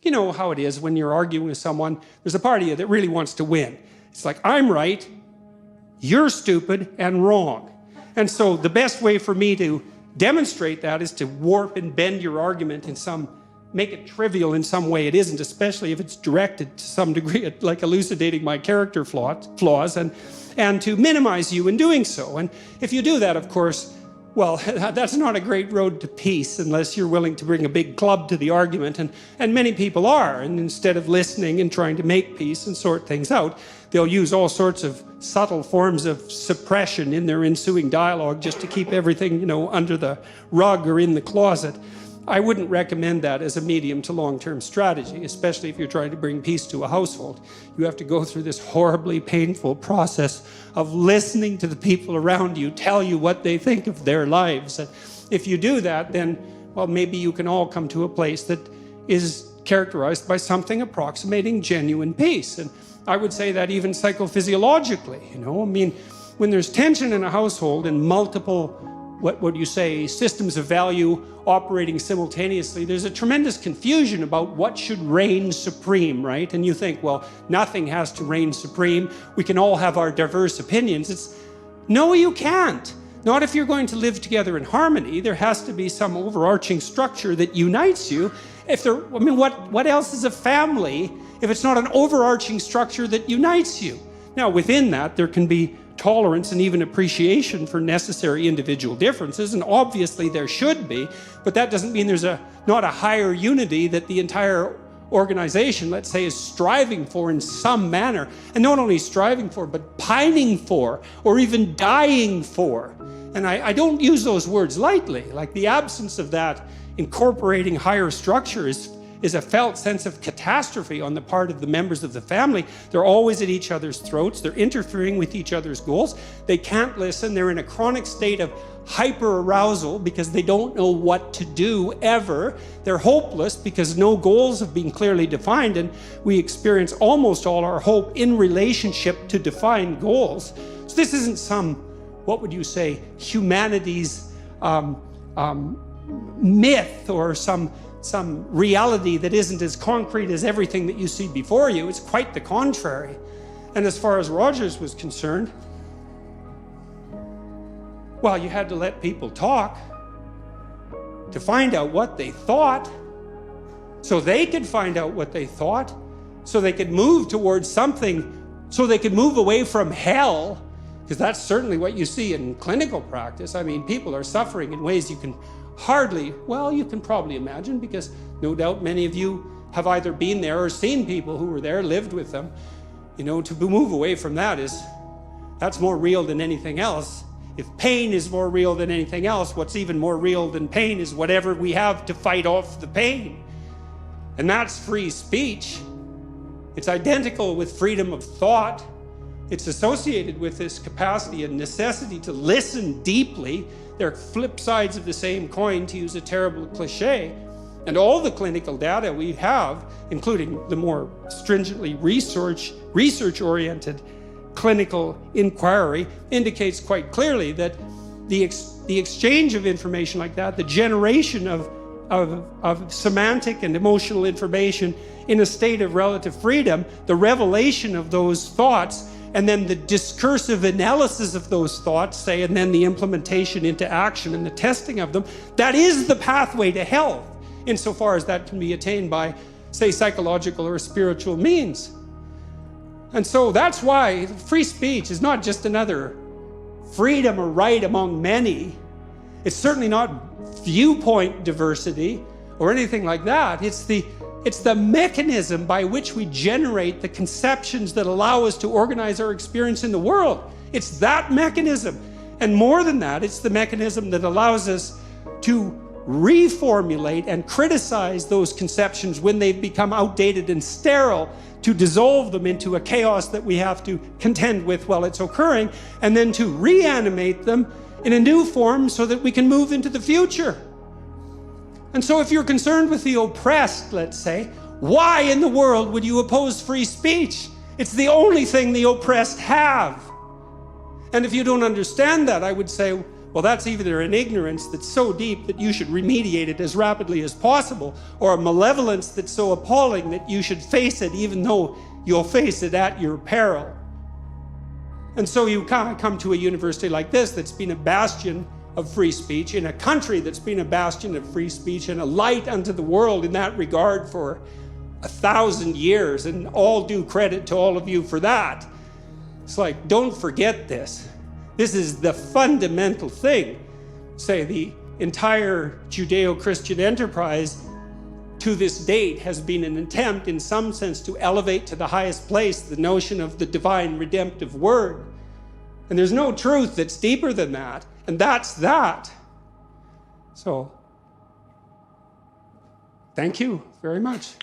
you know how it is when you're arguing with someone, there's a part of you that really wants to win. It's like, I'm right, you're stupid and wrong. And so the best way for me to demonstrate that is to warp and bend your argument in make it trivial in some way it isn't, especially if it's directed to some degree at like elucidating my character flaws and to minimize you in doing so. And if you do that, of course, well, that's not a great road to peace unless you're willing to bring a big club to the argument, and many people are. And instead of listening and trying to make peace and sort things out, they'll use all sorts of subtle forms of suppression in their ensuing dialogue just to keep everything, you know, under the rug or in the closet. I wouldn't recommend that as a medium to long-term strategy, especially if you're trying to bring peace to a household. You have to go through this horribly painful process of listening to the people around you tell you what they think of their lives. And if you do that, then, well, maybe you can all come to a place that is characterized by something approximating genuine peace. And I would say that even psychophysiologically, you know, I mean, when there's tension in a household and multiple what would you say, systems of value operating simultaneously, there's a tremendous confusion about what should reign supreme, right? And you think, well, nothing has to reign supreme. We can all have our diverse opinions. No, you can't. Not if you're going to live together in harmony. There has to be some overarching structure that unites you. What else is a family if it's not an overarching structure that unites you? Now, within that, there can be tolerance and even appreciation for necessary individual differences, and obviously there should be, but that doesn't mean there's not a higher unity that the entire organization, let's say, is striving for in some manner, and not only striving for, but pining for, or even dying for. And I don't use those words lightly. Like, the absence of that incorporating higher structure is a felt sense of catastrophe on the part of the members of the family. They're always at each other's throats. They're interfering with each other's goals. They can't listen. They're in a chronic state of hyper-arousal because they don't know what to do ever. They're hopeless because no goals have been clearly defined, and we experience almost all our hope in relationship to defined goals. So this isn't some, what would you say, humanity's myth or some reality that isn't as concrete as everything that you see before you. It's quite the contrary. And as far as Rogers was concerned, well, you had to let people talk to find out what they thought, so they could find out what they thought, so they could move towards something, so they could move away from hell, because that's certainly what you see in clinical practice. I mean, people are suffering in ways you can you can probably imagine, because no doubt many of you have either been there or seen people who were there, lived with them. You know, to move away from that's more real than anything else. If pain is more real than anything else, what's even more real than pain is whatever we have to fight off the pain. And that's free speech. It's identical with freedom of thought. It's associated with this capacity and necessity to listen deeply. They're flip sides of the same coin, to use a terrible cliche. And all the clinical data we have, including the more stringently research-oriented clinical inquiry, indicates quite clearly that the exchange of information like that, the generation of semantic and emotional information in a state of relative freedom, the revelation of those thoughts, and then the discursive analysis of those thoughts, say, and then the implementation into action and the testing of them, that is the pathway to health, insofar as that can be attained by, say, psychological or spiritual means. And so that's why free speech is not just another freedom or right among many. It's certainly not viewpoint diversity or anything like that. It's the mechanism by which we generate the conceptions that allow us to organize our experience in the world. It's that mechanism. And more than that, it's the mechanism that allows us to reformulate and criticize those conceptions when they've become outdated and sterile, to dissolve them into a chaos that we have to contend with while it's occurring, and then to reanimate them in a new form so that we can move into the future. And so if you're concerned with the oppressed, let's say, why in the world would you oppose free speech? It's the only thing the oppressed have. And if you don't understand that, I would say, Well, that's either an ignorance that's so deep that you should remediate it as rapidly as possible, or a malevolence that's so appalling that you should face it even though you'll face it at your peril. And so you kind of come to a university like this that's been a bastion of free speech, in a country that's been a bastion of free speech and a light unto the world in that regard for 1,000 years, and all due credit to all of you for that. It's like, don't forget this. This is the fundamental thing. Say, the entire Judeo-Christian enterprise to this date has been an attempt in some sense to elevate to the highest place the notion of the divine redemptive word. And there's no truth that's deeper than that. And that's that. So, thank you very much.